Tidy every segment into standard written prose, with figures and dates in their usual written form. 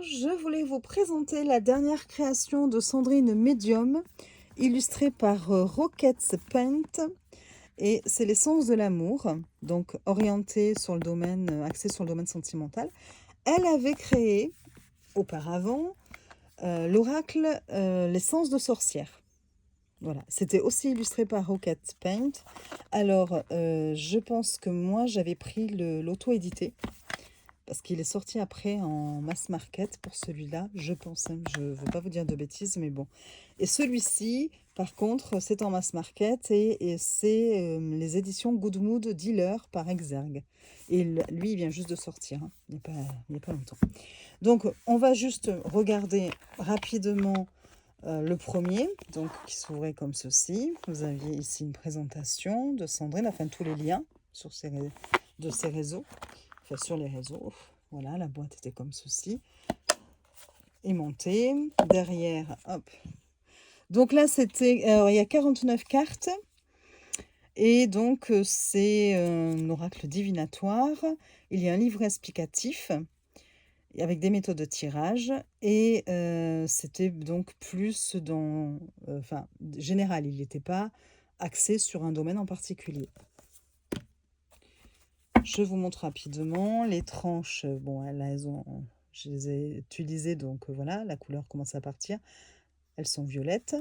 je voulais vous présenter la dernière création de Sandrine Medium, illustrée par Rockets Paint, et c'est l'essence de l'amour, donc orientée sur le domaine, axée sur le domaine sentimental. Elle avait créé auparavant l'oracle l'essence de sorcière. Voilà, c'était aussi illustré par Rockets Paint. Alors, je pense que moi, j'avais pris l'auto-édité, parce qu'il est sorti après en mass market pour celui-là, je pense, hein, je ne veux pas vous dire de bêtises, mais bon. Et celui-ci, par contre, c'est en mass market et c'est les éditions Good Mood Dealer par Exergue. Et lui, il vient juste de sortir, hein, il n'y a pas longtemps. Donc, on va juste regarder rapidement le premier, donc qui s'ouvrait comme ceci. Vous aviez ici une présentation de Sandrine, enfin tous les liens sur de ses réseaux. Enfin, sur les réseaux. Voilà, la boîte était comme ceci. Aimantée. Derrière, hop. Donc là, c'était... il y a 49 cartes. Et donc, c'est un oracle divinatoire. Il y a un livre explicatif avec des méthodes de tirage. Et c'était donc plus dans... Enfin, général, il n'était pas axé sur un domaine en particulier. Je vous montre rapidement les tranches. Bon, je les ai utilisées, donc voilà, la couleur commence à partir. Elles sont violettes.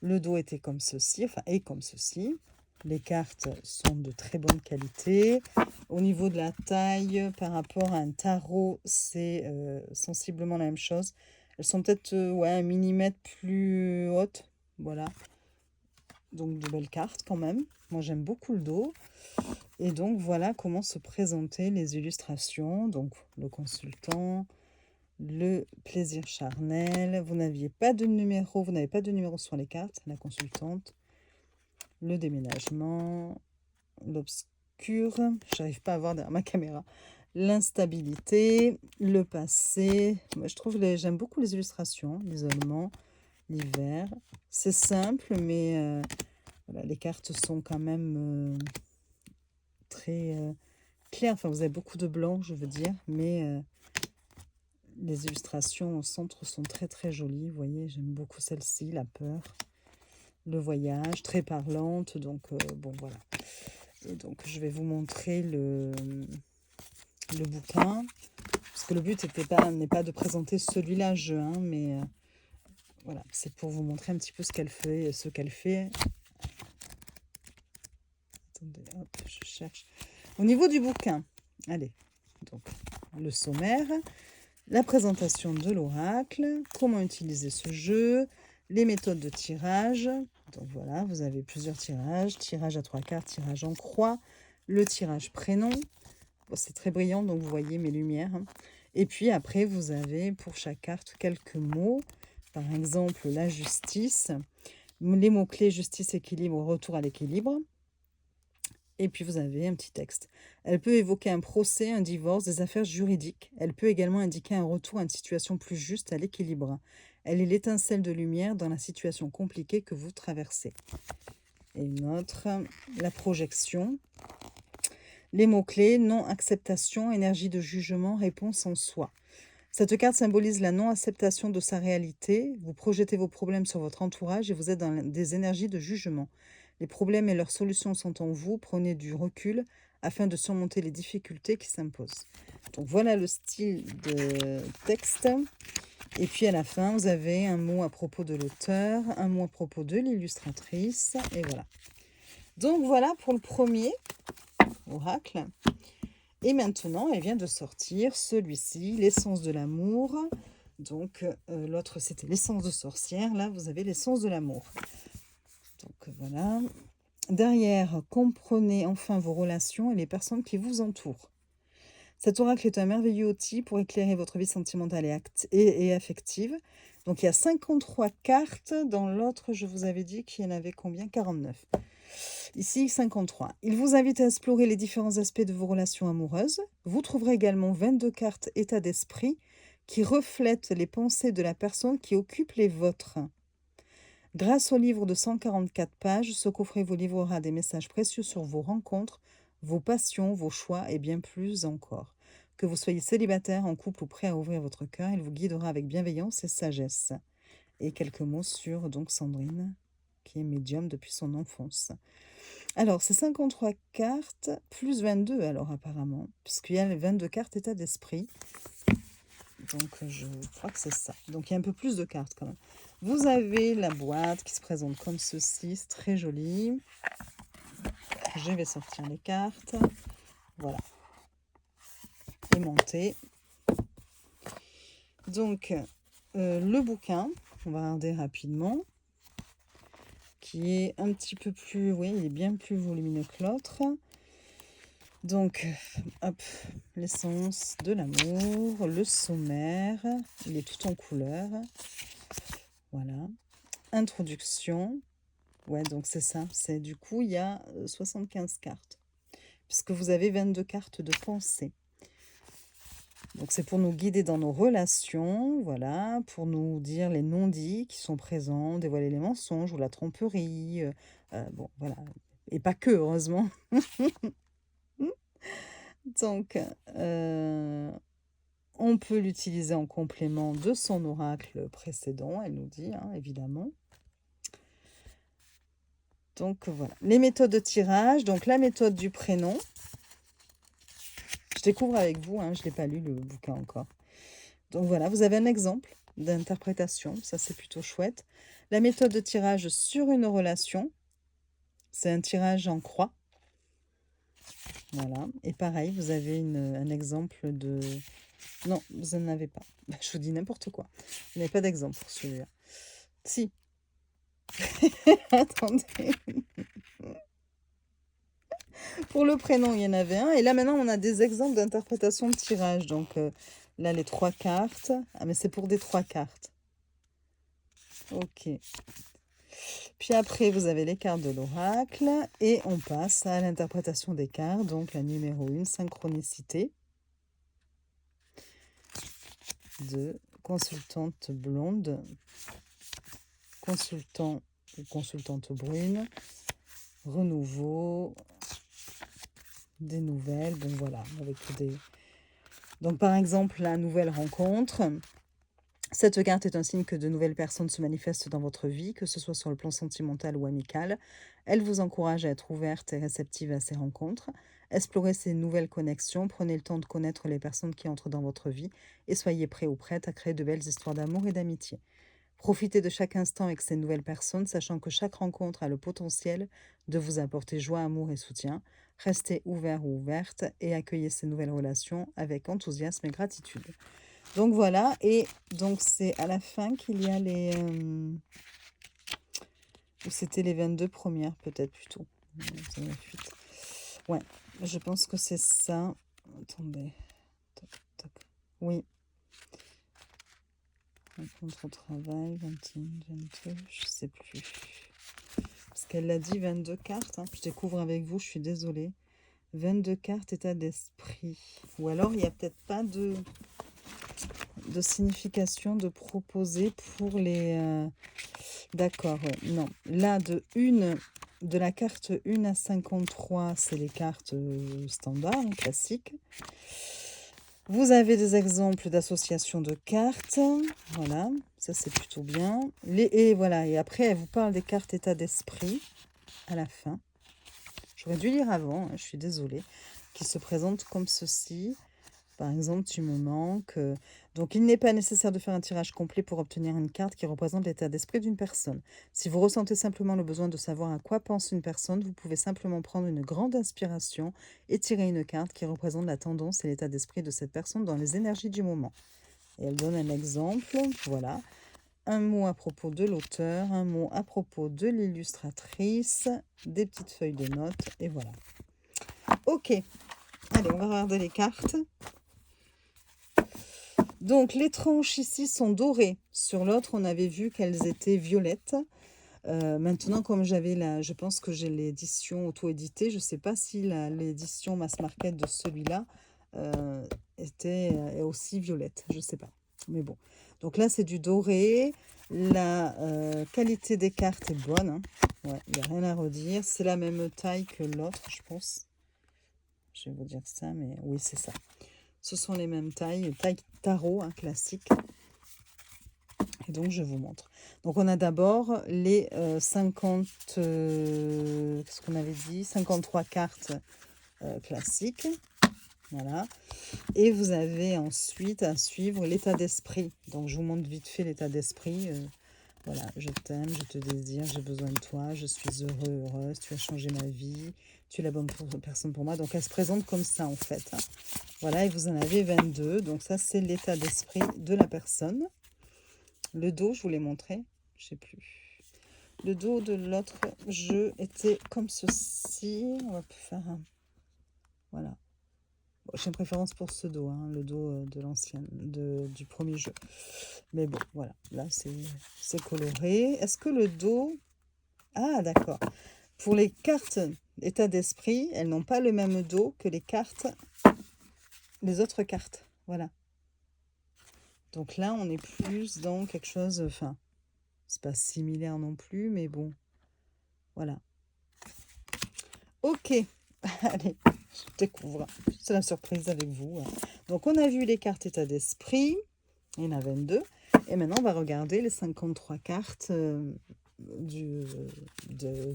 Le dos était comme ceci, enfin, est comme ceci. Les cartes sont de très bonne qualité. Au niveau de la taille, par rapport à un tarot, c'est sensiblement la même chose. Elles sont peut-être ouais, 1 millimètre plus hautes. Voilà. Donc de belles cartes quand même. Moi, j'aime beaucoup le dos. Et donc, voilà comment se présentaient les illustrations. Donc, le consultant, le plaisir charnel. Vous n'avez pas de numéro sur les cartes, la consultante. Le déménagement, l'obscur. J'arrive pas à voir derrière ma caméra. L'instabilité, le passé. Moi, j'aime beaucoup les illustrations, l'isolement, l'hiver. C'est simple, mais voilà, les cartes sont quand même... très clair, enfin vous avez beaucoup de blanc je veux dire, mais les illustrations au centre sont très très jolies, vous voyez, j'aime beaucoup celle-ci, la peur, le voyage, très parlante, donc bon voilà. Et donc je vais vous montrer le bouquin, parce que le but n'est pas de présenter celui-là mais voilà, c'est pour vous montrer un petit peu ce qu'elle fait. Attendez, hop, je cherche. Au niveau du bouquin, allez, donc le sommaire, la présentation de l'oracle, comment utiliser ce jeu, les méthodes de tirage. Donc voilà, vous avez plusieurs tirages, tirage à 3 cartes, tirage en croix, le tirage prénom. Bon, c'est très brillant, donc vous voyez mes lumières. Et puis après, vous avez pour chaque carte quelques mots. Par exemple, la justice, les mots-clés justice, équilibre, retour à l'équilibre. Et puis vous avez un petit texte. Elle peut évoquer un procès, un divorce, des affaires juridiques. Elle peut également indiquer un retour à une situation plus juste, à l'équilibre. Elle est l'étincelle de lumière dans la situation compliquée que vous traversez. Et une autre, la projection. Les mots-clés, non-acceptation, énergie de jugement, réponse en soi. Cette carte symbolise la non-acceptation de sa réalité. Vous projetez vos problèmes sur votre entourage et vous êtes dans des énergies de jugement. Les problèmes et leurs solutions sont en vous. Prenez du recul afin de surmonter les difficultés qui s'imposent. Donc voilà le style de texte. Et puis à la fin, vous avez un mot à propos de l'auteur, un mot à propos de l'illustratrice. Et voilà. Donc voilà pour le premier oracle. Et maintenant, elle vient de sortir celui-ci, l'essence de l'amour. Donc, l'autre, c'était l'essence de sorcière. Là, vous avez l'essence de l'amour. Donc, voilà. Derrière, comprenez enfin vos relations et les personnes qui vous entourent. Cet oracle est un merveilleux outil pour éclairer votre vie sentimentale et affective. Donc, il y a 53 cartes. Dans l'autre, je vous avais dit qu'il y en avait combien? 49. Ici, 53. Il vous invite à explorer les différents aspects de vos relations amoureuses. Vous trouverez également 22 cartes état d'esprit qui reflètent les pensées de la personne qui occupe les vôtres. Grâce au livre de 144 pages, ce coffret vous livrera des messages précieux sur vos rencontres, vos passions, vos choix et bien plus encore. Que vous soyez célibataire, en couple ou prêt à ouvrir votre cœur, il vous guidera avec bienveillance et sagesse. Et quelques mots sur donc Sandrine, qui est médium depuis son enfance. Alors, c'est 53 cartes, plus 22 alors apparemment, puisqu'il y a les 22 cartes état d'esprit. Donc, je crois que c'est ça. Donc, il y a un peu plus de cartes quand même. Vous avez la boîte qui se présente comme ceci, c'est très joli. Je vais sortir les cartes. Voilà. Aimanté. Donc, le bouquin, on va regarder rapidement, qui est un petit peu plus, oui, il est bien plus volumineux que l'autre. Donc, hop, l'essence de l'amour, le sommaire, il est tout en couleur. Voilà. Introduction. Ouais, donc c'est ça. C'est du coup, il y a 75 cartes, puisque vous avez 22 cartes de pensée. Donc, c'est pour nous guider dans nos relations, voilà, pour nous dire les non-dits qui sont présents, dévoiler les mensonges ou la tromperie. Bon, voilà. Et pas que, heureusement. Donc, on peut l'utiliser en complément de son oracle précédent, elle nous dit, hein, évidemment. Donc, voilà. Les méthodes de tirage. Donc, la méthode du prénom. Je découvre avec vous, hein, je ne l'ai pas lu le bouquin encore. Donc, voilà, vous avez un exemple d'interprétation. Ça, c'est plutôt chouette. La méthode de tirage sur une relation. C'est un tirage en croix. Voilà. Et pareil, vous avez un exemple de... Non, vous n'en avez pas. Je vous dis n'importe quoi. Vous n'avez pas d'exemple pour celui-là. Si. Attendez. Pour le prénom, il y en avait un. Et là, maintenant, on a des exemples d'interprétation de tirage. Donc, là, les 3 cartes. Ah, mais c'est pour des 3 cartes. Ok. Puis après, vous avez les cartes de l'oracle. Et on passe à l'interprétation des cartes. Donc, la numéro 1, synchronicité. De consultante blonde. Consultant ou consultante brune. Renouveau. Des nouvelles. Bon, voilà. Avec des... Donc, par exemple, la nouvelle rencontre. Cette carte est un signe que de nouvelles personnes se manifestent dans votre vie, que ce soit sur le plan sentimental ou amical. Elle vous encourage à être ouverte et réceptive à ces rencontres. Explorez ces nouvelles connexions, prenez le temps de connaître les personnes qui entrent dans votre vie et soyez prêt ou prête à créer de belles histoires d'amour et d'amitié. Profitez de chaque instant avec ces nouvelles personnes, sachant que chaque rencontre a le potentiel de vous apporter joie, amour et soutien. Restez ouvert ou ouverte et accueillez ces nouvelles relations avec enthousiasme et gratitude. Donc voilà, et donc c'est à la fin qu'il y a les... ou c'était les 22 premières peut-être plutôt. Ouais, je pense que c'est ça. Attendez. Tac, tac. Oui. Rencontre au travail, 21, 22, je sais plus. Parce qu'elle l'a dit 22 cartes, hein. Je découvre avec vous, je suis désolée. 22 cartes état d'esprit. Ou alors il n'y a peut-être pas de signification de proposer pour les... D'accord, ouais, non. Là, de la carte 1 à 53, c'est les cartes standards, classiques. Vous avez des exemples d'association de cartes. Voilà, ça c'est plutôt bien. Et voilà, et après, elle vous parle des cartes état d'esprit à la fin. J'aurais dû lire avant, hein, je suis désolée. Qui se présentent comme ceci. Par exemple, tu me manques. Donc, il n'est pas nécessaire de faire un tirage complet pour obtenir une carte qui représente l'état d'esprit d'une personne. Si vous ressentez simplement le besoin de savoir à quoi pense une personne, vous pouvez simplement prendre une grande inspiration et tirer une carte qui représente la tendance et l'état d'esprit de cette personne dans les énergies du moment. Et elle donne un exemple. Voilà. Un mot à propos de l'auteur, un mot à propos de l'illustratrice, des petites feuilles de notes, et voilà. Ok. Allez, on va regarder les cartes. Donc, les tranches ici sont dorées. Sur l'autre, on avait vu qu'elles étaient violettes. Maintenant, comme je pense que j'ai l'édition auto-éditée. Je ne sais pas si l'édition mass market de celui-là est aussi violette. Je ne sais pas. Mais bon. Donc là, c'est du doré. La qualité des cartes est bonne. Hein. Ouais, il n'y a rien à redire. C'est la même taille que l'autre, je pense. Je vais vous dire ça, mais oui, c'est ça. Ce sont les mêmes tailles, taille tarot, hein, classique. Et donc, je vous montre. Donc, on a d'abord les 50, qu'est-ce qu'on avait dit, 53 cartes classiques. Voilà. Et vous avez ensuite à suivre l'état d'esprit. Donc, je vous montre vite fait l'état d'esprit. Voilà, je t'aime, je te désire, j'ai besoin de toi, je suis heureux, heureuse, tu as changé ma vie, tu es la bonne personne pour moi. Donc, elle se présente comme ça, en fait. Hein. Voilà, et vous en avez 22. Donc, ça, c'est l'état d'esprit de la personne. Le dos, je vous l'ai montré, je ne sais plus. Le dos de l'autre jeu était comme ceci. On va faire un... Voilà. Bon, j'ai une préférence pour ce dos, hein, le dos de l'ancien, du premier jeu. Mais bon, voilà. Là, c'est coloré. Est-ce que le dos... Ah, d'accord. Pour les cartes état d'esprit, elles n'ont pas le même dos que les autres cartes. Voilà. Donc là, on est plus dans quelque chose... Enfin, c'est pas similaire non plus, mais bon. Voilà. Ok. Allez, je découvre. C'est la surprise avec vous. Donc, on a vu les cartes état d'esprit. Il y en a 22. Et maintenant, on va regarder les 53 cartes de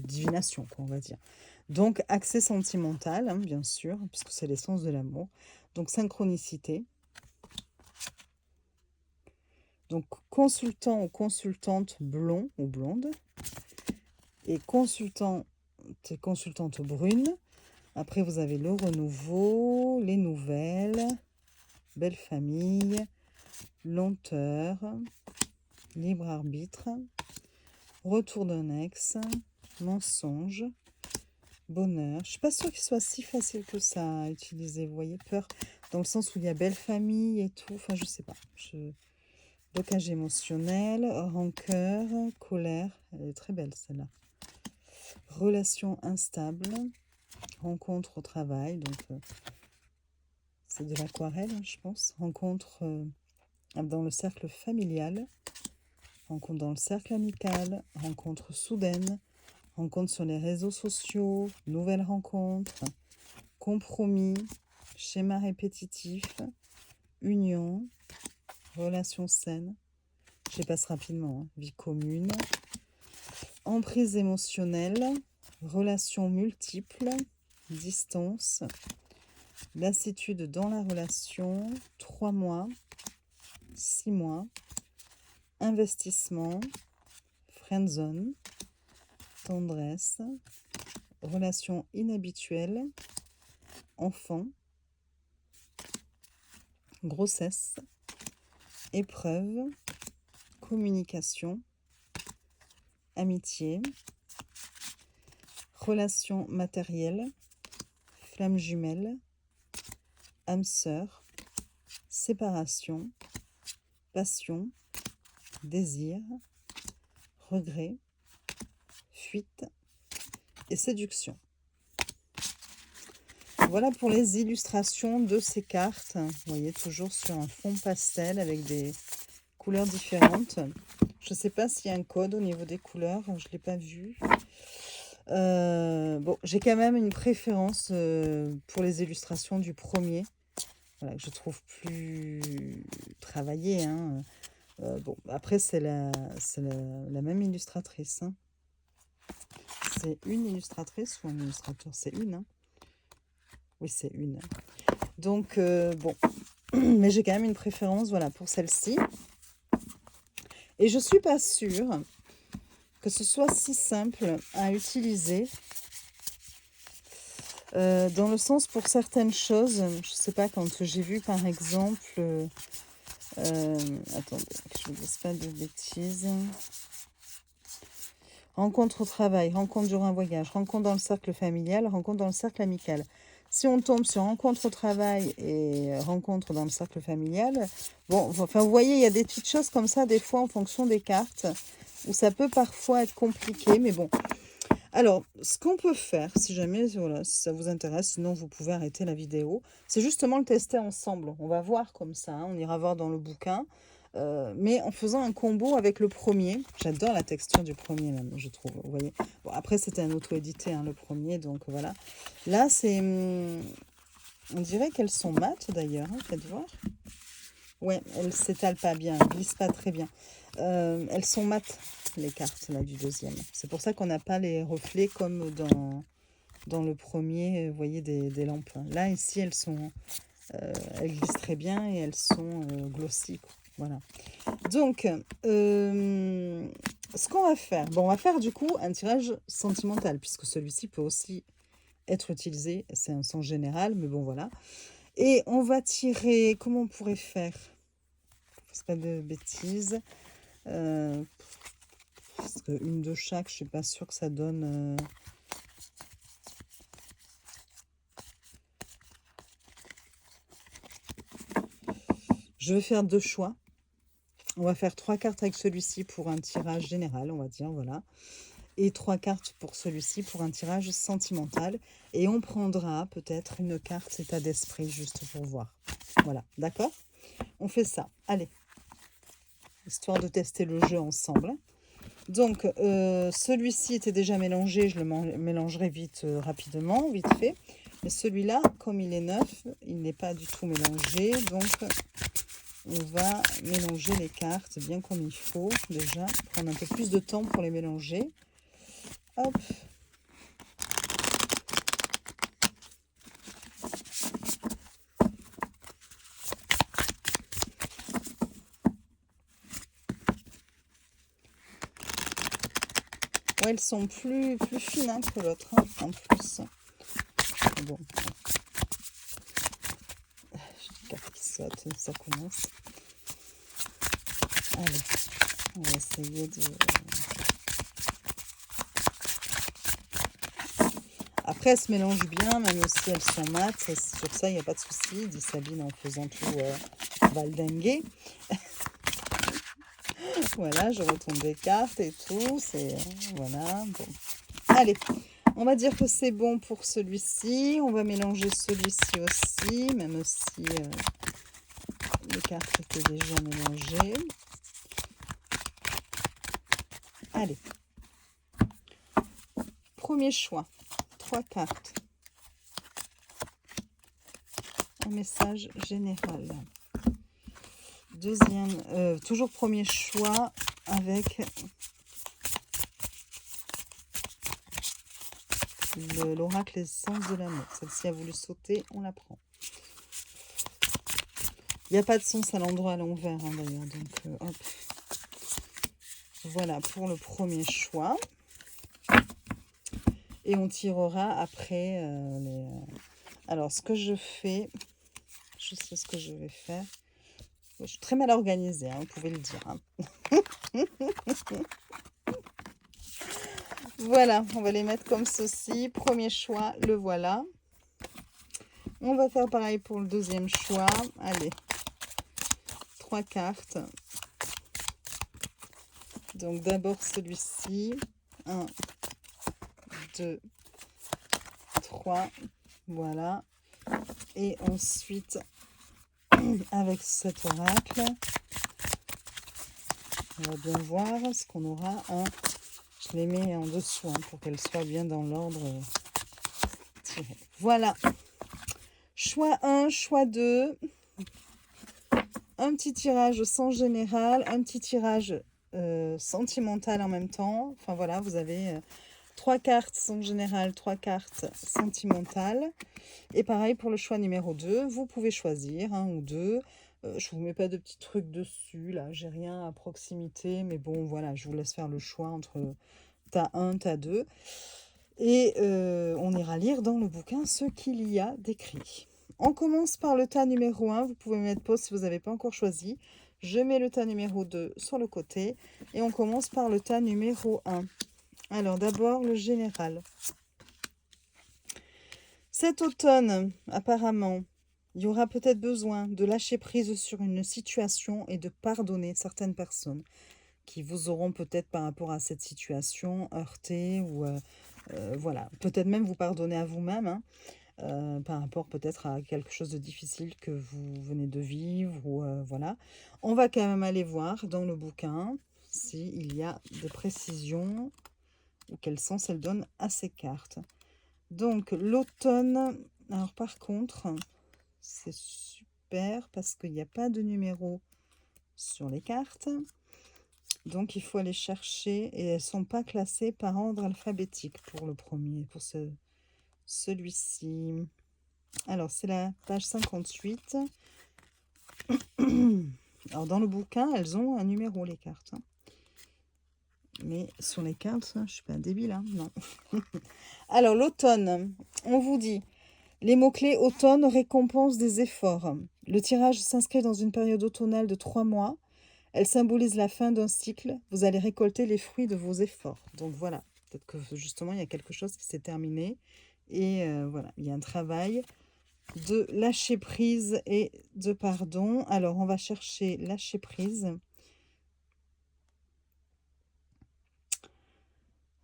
divination, quoi, on va dire. Donc, accès sentimental, hein, bien sûr, puisque c'est l'essence de l'amour. Donc, synchronicité. Donc, consultant ou consultante blond ou blonde. Et consultante brune. Après, vous avez le renouveau, les nouvelles, belle famille, lenteur, libre arbitre, retour d'un ex, mensonge, bonheur. Je ne suis pas sûre qu'il soit si facile que ça à utiliser, vous voyez, peur, dans le sens où il y a belle famille et tout, enfin, je ne sais pas. Blocage émotionnel, rancœur, colère, elle est très belle celle-là. Relation instable, rencontre au travail, donc c'est de l'aquarelle, hein, je pense. Rencontre dans le cercle familial, rencontre dans le cercle amical, rencontre soudaine, rencontre sur les réseaux sociaux, nouvelle rencontre, compromis, schéma répétitif, union, relation saine. Je passe rapidement, hein. Vie commune, emprise émotionnelle, relations multiples, distance, lassitude dans la relation, 3 mois, 6 mois, investissement, friendzone, tendresse, relation inhabituelle, enfant, grossesse, épreuve, communication, amitié, relation matérielle, flamme jumelle, âme sœur, séparation, passion, désir, regret, fuite et séduction. Voilà pour les illustrations de ces cartes. Vous voyez, toujours sur un fond pastel avec des couleurs différentes. Je ne sais pas s'il y a un code au niveau des couleurs, je ne l'ai pas vu. Bon, j'ai quand même une préférence pour les illustrations du premier. Voilà, que je trouve plus travaillé. Hein. Bon, après, c'est la même illustratrice. Hein. C'est une illustratrice ou un illustrateur? C'est une. Hein. Oui, c'est une. Donc, bon. Mais j'ai quand même une préférence, voilà, pour celle-ci. Et je ne suis pas sûre que ce soit si simple à utiliser. Dans le sens, pour certaines choses, je ne sais pas, quand j'ai vu, par exemple... attendez, que je ne vous dise pas de bêtises... Rencontre au travail, rencontre durant un voyage, rencontre dans le cercle familial, rencontre dans le cercle amical. Si on tombe sur rencontre au travail et rencontre dans le cercle familial, bon, enfin, vous voyez, il y a des petites choses comme ça, des fois, en fonction des cartes, où ça peut parfois être compliqué, mais bon. Alors, ce qu'on peut faire, si jamais, voilà, si ça vous intéresse, sinon vous pouvez arrêter la vidéo, c'est justement le tester ensemble. On va voir comme ça, hein, on ira voir dans le bouquin. Mais en faisant un combo avec le premier. J'adore la texture du premier même, je trouve. Vous voyez. Bon, après, c'était un auto-édité, hein, le premier, donc voilà. Là, c'est On dirait qu'elles sont mates d'ailleurs, hein, faites voir. Ouais, elles s'étalent pas bien, elles glissent pas très bien. Elles sont mates, les cartes là du deuxième. C'est pour ça qu'on n'a pas les reflets comme dans le premier, vous voyez, des lampes. Là, ici, elles glissent très bien et elles sont glossy, quoi. Voilà. Donc, ce qu'on va faire, bon, on va faire du coup un tirage sentimental, puisque celui-ci peut aussi être utilisé, c'est un sens général, mais bon, voilà. Et on va tirer, comment on pourrait faire? Faut pas de bêtises. Parce qu'une de chaque, je suis pas sûre que ça donne... Je vais faire 2 choix. On va faire 3 cartes avec celui-ci pour un tirage général, on va dire, voilà. Et 3 cartes pour celui-ci pour un tirage sentimental. Et on prendra peut-être une carte état d'esprit juste pour voir. Voilà, d'accord? On fait ça. Allez. Histoire de tester le jeu ensemble. Donc, celui-ci était déjà mélangé. Je le mélangerai vite, rapidement, vite fait. Mais celui-là, comme il est neuf, il n'est pas du tout mélangé. Donc, on va mélanger les cartes bien comme il faut. Déjà, prendre un peu plus de temps pour les mélanger. Hop. Ouais, elles sont plus fines hein, que l'autre, hein, en plus. Bon. J'ai des cartes qui sautent, ça commence. Allez, on va essayer de... Après, elles se mélangent bien, même si elles sont mates. Sur ça, il n'y a pas de souci, dit Sabine en faisant tout valdinguer. Voilà, je retourne des cartes et tout. C'est voilà, bon. Allez, on va dire que c'est bon pour celui-ci. On va mélanger celui-ci aussi, même si les cartes étaient déjà mélangées. Allez. Premier choix. 3 cartes. Un message général. Deuxième, toujours premier choix avec l'oracle Essence de l'amour. Celle-ci a voulu sauter, on la prend. Il n'y a pas de sens à l'endroit à l'envers hein, d'ailleurs, donc hop. Voilà pour le premier choix. Et on tirera après les... Alors, ce que je fais, je sais ce que je vais faire. Je suis très mal organisée, hein, vous pouvez le dire. Hein. Voilà, on va les mettre comme ceci. Premier choix, le voilà. On va faire pareil pour le deuxième choix. Allez, 3 cartes. Donc d'abord celui-ci. 1, 2, 3. Voilà. Et ensuite, avec cet oracle, on va bien voir ce qu'on aura. Je les mets en dessous hein, pour qu'elles soient bien dans l'ordre tiré. Voilà. Choix 1, choix 2. Un petit tirage sans général, un petit tirage sentimental en même temps. Enfin voilà, vous avez 3 cartes sans général, 3 cartes sentimentales. Et pareil pour le choix numéro 2, vous pouvez choisir un ou deux. Je ne vous mets pas de petits trucs dessus, là, j'ai rien à proximité. Mais bon, voilà, je vous laisse faire le choix entre tas 1, tas 2. Et on ira lire dans le bouquin ce qu'il y a d'écrit. On commence par le tas numéro 1. Vous pouvez mettre pause si vous n'avez pas encore choisi. Je mets le tas numéro 2 sur le côté. Et on commence par le tas numéro 1. Alors d'abord le général. Cet automne, apparemment, il y aura peut-être besoin de lâcher prise sur une situation et de pardonner certaines personnes qui vous auront peut-être par rapport à cette situation heurté ou voilà, peut-être même vous pardonner à vous-même hein, par rapport peut-être à quelque chose de difficile que vous venez de vivre ou voilà. On va quand même aller voir dans le bouquin s'il y a des précisions ou quel sens elle donne à ces cartes. Donc l'automne, alors par contre, c'est super parce qu'il n'y a pas de numéro sur les cartes. Donc, il faut aller chercher et elles ne sont pas classées par ordre alphabétique pour le premier, pour celui-ci. Alors, c'est la page 58. Alors, dans le bouquin, elles ont un numéro, les cartes. Mais sur les cartes, je ne suis pas un débile, hein, non. Alors, l'automne, on vous dit, les mots-clés automne récompense des efforts. Le tirage s'inscrit dans une période automnale de 3 mois. Elle symbolise la fin d'un cycle. Vous allez récolter les fruits de vos efforts. Donc voilà, peut-être que justement, il y a quelque chose qui s'est terminé. Et voilà, il y a un travail de lâcher prise et de pardon. Alors, on va chercher lâcher prise.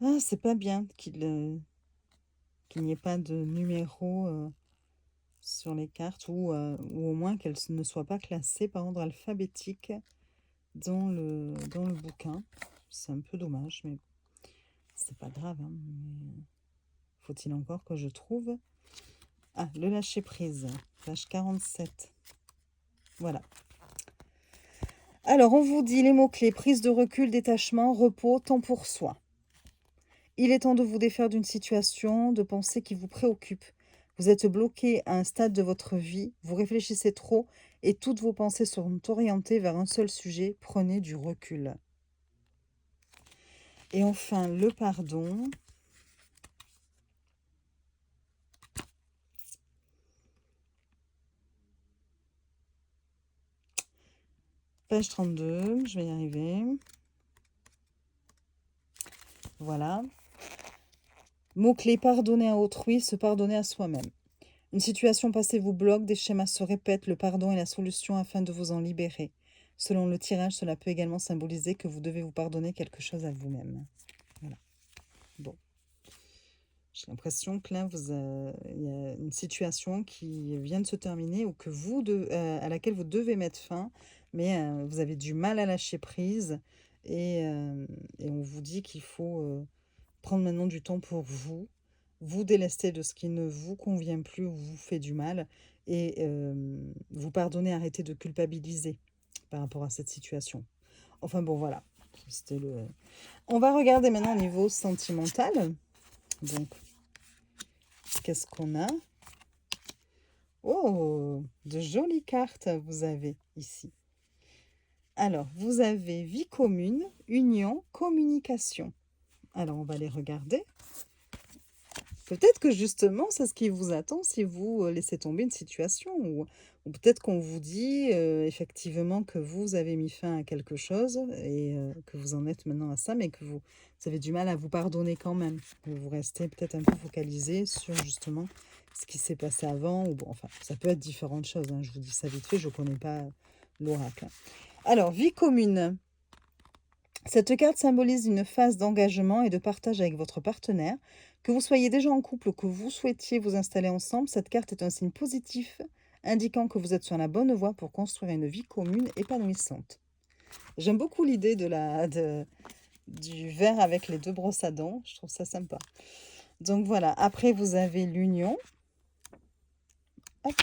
Ah, c'est pas bien qu'il n'y ait pas de numéro sur les cartes ou au moins qu'elles ne soient pas classées par ordre alphabétique dans le bouquin. C'est un peu dommage, mais c'est pas grave. Hein, faut-il encore que je trouve... Ah, le lâcher-prise, page 47. Voilà. Alors, on vous dit les mots-clés, prise de recul, détachement, repos, temps pour soi. Il est temps de vous défaire d'une situation, de pensée qui vous préoccupe. Vous êtes bloqué à un stade de votre vie, vous réfléchissez trop et toutes vos pensées sont orientées vers un seul sujet. Prenez du recul. Et enfin, le pardon. Page 32, je vais y arriver. Voilà. Mot-clé, pardonner à autrui, se pardonner à soi-même. Une situation passée vous bloque, des schémas se répètent, le pardon est la solution afin de vous en libérer. Selon le tirage, cela peut également symboliser que vous devez vous pardonner quelque chose à vous-même. Voilà. Bon. J'ai l'impression que là, il y a une situation qui vient de se terminer ou que à laquelle vous devez mettre fin, mais vous avez du mal à lâcher prise et on vous dit qu'il faut prendre maintenant du temps pour vous délester de ce qui ne vous convient plus ou vous fait du mal et vous pardonner, arrêter de culpabiliser par rapport à cette situation. Enfin bon, voilà. On va regarder maintenant au niveau sentimental. Donc, qu'est-ce qu'on a? Oh, de jolies cartes vous avez ici. Alors, vous avez vie commune, union, communication. Alors, on va les regarder. Peut-être que justement, c'est ce qui vous attend si vous laissez tomber une situation. Ou peut-être qu'on vous dit effectivement que vous avez mis fin à quelque chose et que vous en êtes maintenant à ça, mais que vous avez du mal à vous pardonner quand même. Que vous restez peut-être un peu focalisé sur justement ce qui s'est passé avant. Ou bon, enfin, ça peut être différentes choses. Hein. Je vous dis ça vite fait, je ne connais pas l'oracle. Alors, vie commune. Cette carte symbolise une phase d'engagement et de partage avec votre partenaire. Que vous soyez déjà en couple ou que vous souhaitiez vous installer ensemble, cette carte est un signe positif indiquant que vous êtes sur la bonne voie pour construire une vie commune épanouissante. J'aime beaucoup l'idée du verre avec les 2 brosses à dents. Je trouve ça sympa. Donc voilà, après vous avez l'union. Hop.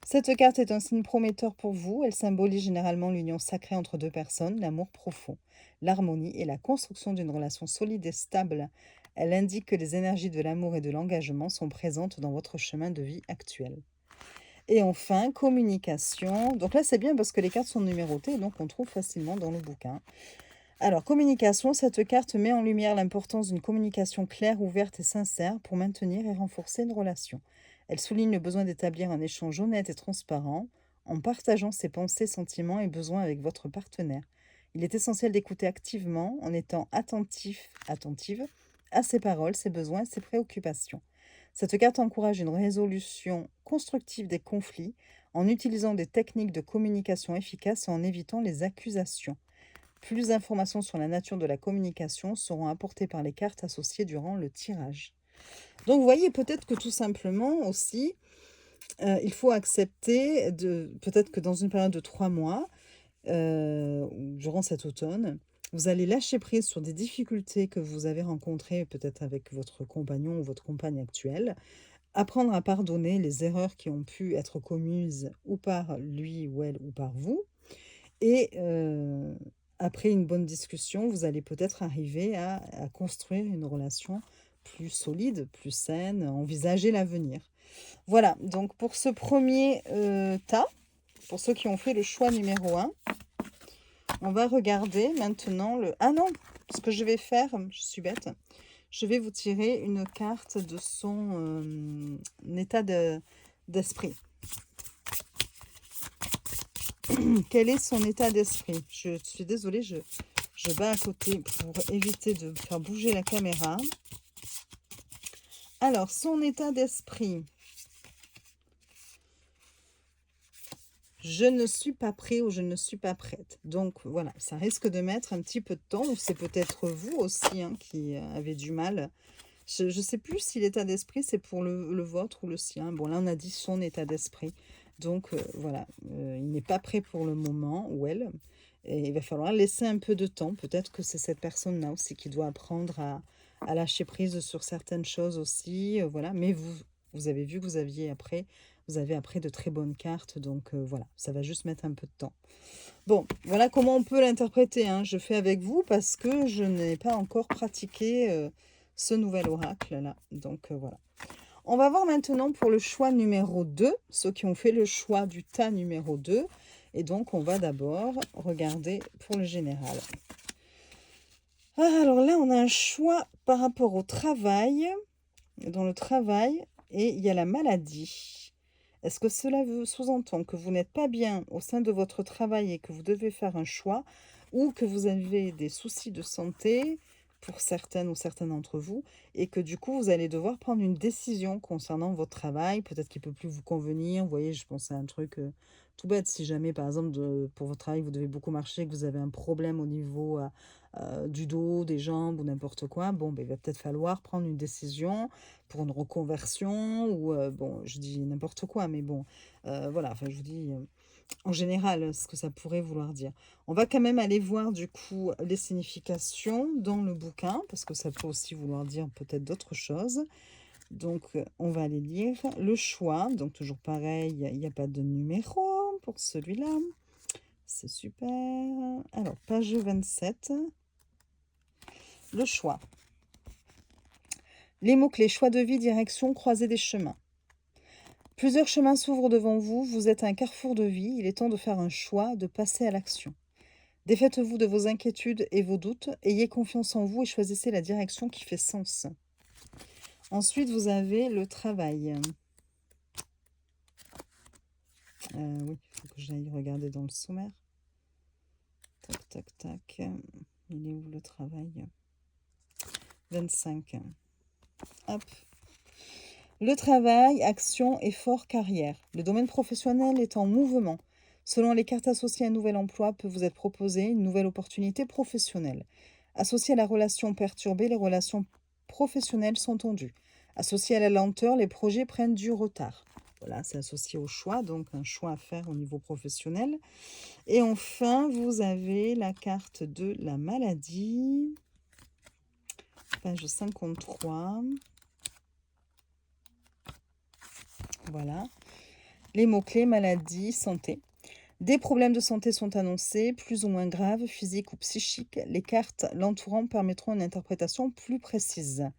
Cette carte est un signe prometteur pour vous. Elle symbolise généralement l'union sacrée entre 2 personnes, l'amour profond, l'harmonie et la construction d'une relation solide et stable. Elle indique que les énergies de l'amour et de l'engagement sont présentes dans votre chemin de vie actuel. Et enfin, communication. Donc là, c'est bien parce que les cartes sont numérotées, donc on trouve facilement dans le bouquin. Alors, communication, cette carte met en lumière l'importance d'une communication claire, ouverte et sincère pour maintenir et renforcer une relation. Elle souligne le besoin d'établir un échange honnête et transparent en partageant ses pensées, sentiments et besoins avec votre partenaire. Il est essentiel d'écouter activement en étant attentive à ses paroles, ses besoins et ses préoccupations. Cette carte encourage une résolution constructive des conflits en utilisant des techniques de communication efficaces et en évitant les accusations. Plus d'informations sur la nature de la communication seront apportées par les cartes associées durant le tirage. Donc, vous voyez peut-être que tout simplement aussi, il faut accepter, peut-être que dans une période de 3 mois, durant cet automne, vous allez lâcher prise sur des difficultés que vous avez rencontrées peut-être avec votre compagnon ou votre compagne actuelle, apprendre à pardonner les erreurs qui ont pu être commises ou par lui ou elle ou par vous. Et après une bonne discussion, vous allez peut-être arriver à construire une relation plus solide, plus saine, envisager l'avenir. Voilà, donc pour ce premier tas, pour ceux qui ont fait le choix numéro 1, on va regarder maintenant le... Ah non, ce que je vais faire, je suis bête, je vais vous tirer une carte de son état d'esprit. Quel est son état d'esprit? Je suis désolée, je bats à côté pour éviter de faire bouger la caméra. Alors, son état d'esprit. Je ne suis pas prêt ou je ne suis pas prête. Donc, voilà, ça risque de mettre un petit peu de temps. Ou c'est peut-être vous aussi qui avez du mal. Je ne sais plus si l'état d'esprit, c'est pour le vôtre ou le sien. Bon, là, on a dit son état d'esprit. Donc, voilà, il n'est pas prêt pour le moment, ou elle. Et il va falloir laisser un peu de temps. Peut-être que c'est cette personne-là aussi qui doit apprendre à lâcher prise sur certaines choses aussi. Voilà, mais vous avez vu que vous avez après de très bonnes cartes. Donc, voilà, ça va juste mettre un peu de temps. Bon, voilà comment on peut l'interpréter. Je fais avec vous parce que je n'ai pas encore pratiqué ce nouvel oracle-là. Donc, voilà. On va voir maintenant pour le choix numéro 2, ceux qui ont fait le choix du tas numéro 2. Et donc, on va d'abord regarder pour le général. Alors là, on a un choix par rapport au travail. Dans le travail, et il y a la maladie. Est-ce que cela sous-entend que vous n'êtes pas bien au sein de votre travail et que vous devez faire un choix, ou que vous avez des soucis de santé pour certaines ou certains d'entre vous, et que du coup, vous allez devoir prendre une décision concernant votre travail, peut-être qu'il ne peut plus vous convenir. Vous voyez, je pense à un truc tout bête. Si jamais, par exemple, pour votre travail, vous devez beaucoup marcher, que vous avez un problème au niveau du dos, des jambes ou n'importe quoi, bon, ben, il va peut-être falloir prendre une décision pour une reconversion ou, bon, je dis n'importe quoi, mais bon, voilà, enfin, je vous dis en général ce que ça pourrait vouloir dire. On va quand même aller voir du coup les significations dans le bouquin, parce que ça peut aussi vouloir dire peut-être d'autres choses. Donc, on va aller lire le choix. Donc, toujours pareil, il n'y a pas de numéro pour celui-là. C'est super. Alors, page 27. Le choix. Les mots-clés, choix de vie, direction, croisée des chemins. Plusieurs chemins s'ouvrent devant vous, vous êtes à un carrefour de vie, il est temps de faire un choix, de passer à l'action. Défaites-vous de vos inquiétudes et vos doutes, ayez confiance en vous et choisissez la direction qui fait sens. Ensuite, vous avez le travail. Oui, il faut que j'aille regarder dans le sommaire. Tac, tac, tac. Il est où le travail? 25. Hop. Le travail, action, effort, carrière. Le domaine professionnel est en mouvement. Selon les cartes associées à un nouvel emploi, peut vous être proposée une nouvelle opportunité professionnelle. Associée à la relation perturbée, les relations professionnelles sont tendues. Associée à la lenteur, les projets prennent du retard. Voilà, c'est associé au choix, donc un choix à faire au niveau professionnel. Et enfin, vous avez la carte de la maladie, page 53. Voilà. Les mots-clés, maladie, santé. Des problèmes de santé sont annoncés, plus ou moins graves, physiques ou psychiques. Les cartes l'entourant permettront une interprétation plus précise.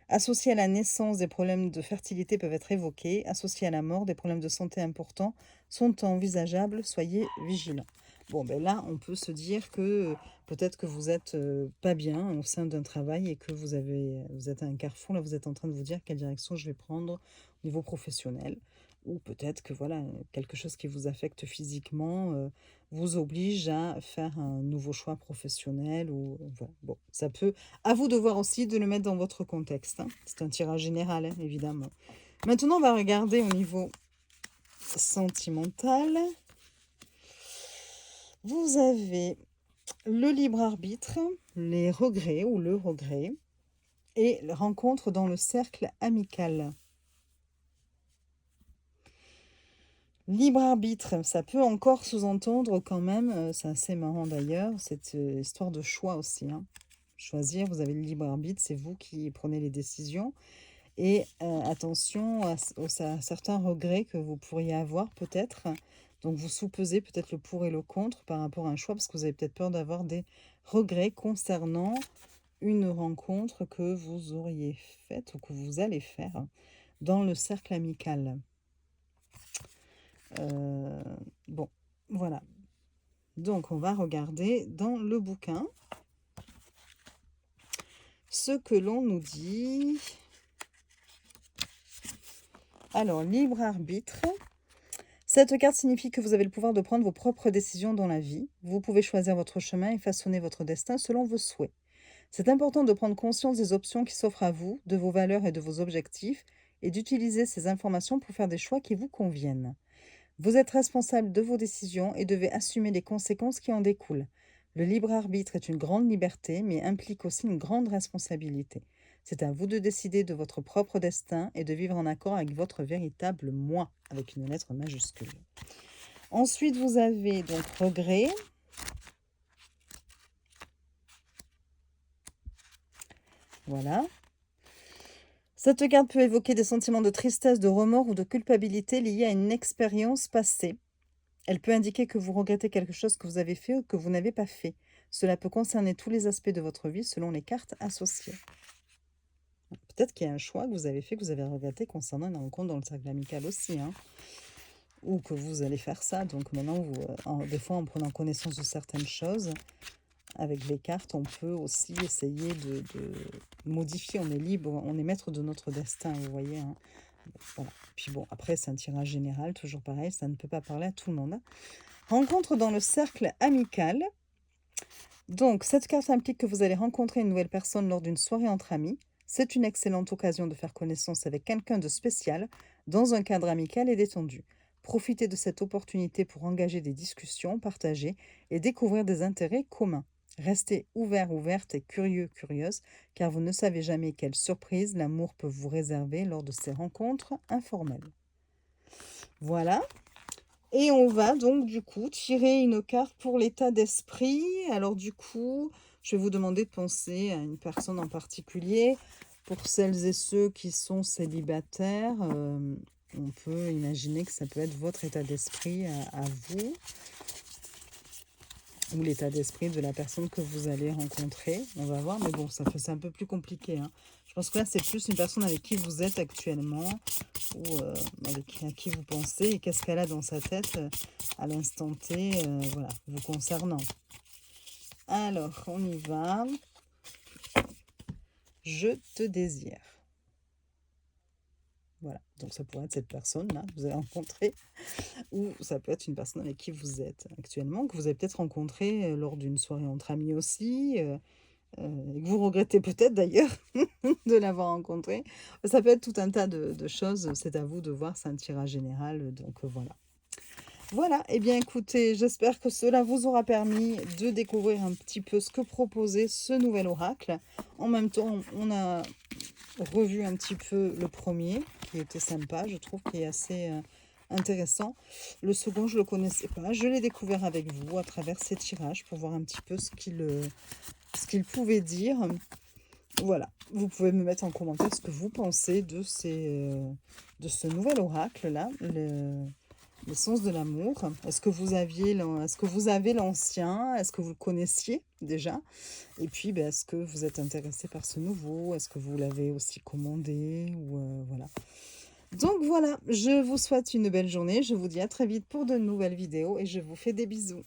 Associés à la naissance, des problèmes de fertilité peuvent être évoqués. Associés à la mort, des problèmes de santé importants sont envisageables. Soyez vigilants. Bon, ben là, on peut se dire que peut-être que vous n'êtes pas bien au sein d'un travail et que vous êtes à un carrefour. Là, vous êtes en train de vous dire quelle direction je vais prendre au niveau professionnel. Ou peut-être que voilà, quelque chose qui vous affecte physiquement vous oblige à faire un nouveau choix professionnel. Ou voilà. Bon, ça peut... À vous de voir aussi, de le mettre dans votre contexte. C'est un tirage général, évidemment. Maintenant, on va regarder au niveau sentimental. Vous avez le libre arbitre, les regrets ou le regret, et la rencontre dans le cercle amical. Libre arbitre, ça peut encore sous-entendre quand même, c'est assez marrant d'ailleurs, cette histoire de choix aussi. Choisir, vous avez le libre arbitre, c'est vous qui prenez les décisions. Et attention à certains regrets que vous pourriez avoir peut-être. Donc vous sous-pesez peut-être le pour et le contre par rapport à un choix, parce que vous avez peut-être peur d'avoir des regrets concernant une rencontre que vous auriez faite ou que vous allez faire dans le cercle amical. Bon, voilà. Donc on va regarder dans le bouquin ce que l'on nous dit. Alors, libre arbitre. Cette carte signifie que vous avez le pouvoir de prendre vos propres décisions dans la vie. Vous pouvez choisir votre chemin et façonner votre destin selon vos souhaits. C'est important de prendre conscience des options qui s'offrent à vous, de vos valeurs et de vos objectifs, et d'utiliser ces informations pour faire des choix qui vous conviennent. Vous êtes responsable de vos décisions et devez assumer les conséquences qui en découlent. Le libre arbitre est une grande liberté, mais implique aussi une grande responsabilité. C'est à vous de décider de votre propre destin et de vivre en accord avec votre véritable moi, avec une lettre majuscule. Ensuite, vous avez donc regret. Voilà. Cette carte peut évoquer des sentiments de tristesse, de remords ou de culpabilité liés à une expérience passée. Elle peut indiquer que vous regrettez quelque chose que vous avez fait ou que vous n'avez pas fait. Cela peut concerner tous les aspects de votre vie selon les cartes associées. Peut-être qu'il y a un choix que vous avez fait, que vous avez regretté concernant une rencontre dans le cercle amical aussi. Ou que vous allez faire ça. Donc maintenant, des fois, en prenant connaissance de certaines choses, avec les cartes, on peut aussi essayer de modifier. On est libre, on est maître de notre destin, vous voyez. Voilà. Puis bon, après, c'est un tirage général, toujours pareil, ça ne peut pas parler à tout le monde. Rencontre dans le cercle amical. Donc, cette carte implique que vous allez rencontrer une nouvelle personne lors d'une soirée entre amis. C'est une excellente occasion de faire connaissance avec quelqu'un de spécial dans un cadre amical et détendu. Profitez de cette opportunité pour engager des discussions, partager et découvrir des intérêts communs. Restez ouverte et curieuse, car vous ne savez jamais quelle surprise l'amour peut vous réserver lors de ces rencontres informelles. Voilà. Et on va donc du coup tirer une carte pour l'état d'esprit. Alors du coup, je vais vous demander de penser à une personne en particulier. Pour celles et ceux qui sont célibataires, on peut imaginer que ça peut être votre état d'esprit à vous, ou l'état d'esprit de la personne que vous allez rencontrer. On va voir, mais bon, c'est un peu plus compliqué. Je pense que là, c'est plus une personne avec qui vous êtes actuellement, ou à qui vous pensez, et qu'est-ce qu'elle a dans sa tête à l'instant T, voilà, vous concernant. Alors, on y va. Je te désire. Voilà, donc ça pourrait être cette personne-là que vous avez rencontrée, ou ça peut être une personne avec qui vous êtes actuellement, que vous avez peut-être rencontré lors d'une soirée entre amis aussi, et que vous regrettez peut-être d'ailleurs de l'avoir rencontré. Ça peut être tout un tas de choses, c'est à vous de voir, c'est un tirage général, donc voilà. Voilà, et bien écoutez, j'espère que cela vous aura permis de découvrir un petit peu ce que proposait ce nouvel oracle. En même temps, on a revu un petit peu le premier, qui était sympa, je trouve, qui est assez intéressant. Le second, je ne le connaissais pas. Je l'ai découvert avec vous à travers ces tirages pour voir un petit peu ce qu'il pouvait dire. Voilà, vous pouvez me mettre en commentaire ce que vous pensez de ce nouvel oracle-là, l'essence de l'amour. Est-ce que vous avez l'ancien? Est-ce que vous le connaissiez déjà? Et puis, est-ce que vous êtes intéressé par ce nouveau? Est-ce que vous l'avez aussi commandé? Ou voilà. Donc voilà, je vous souhaite une belle journée. Je vous dis à très vite pour de nouvelles vidéos et je vous fais des bisous.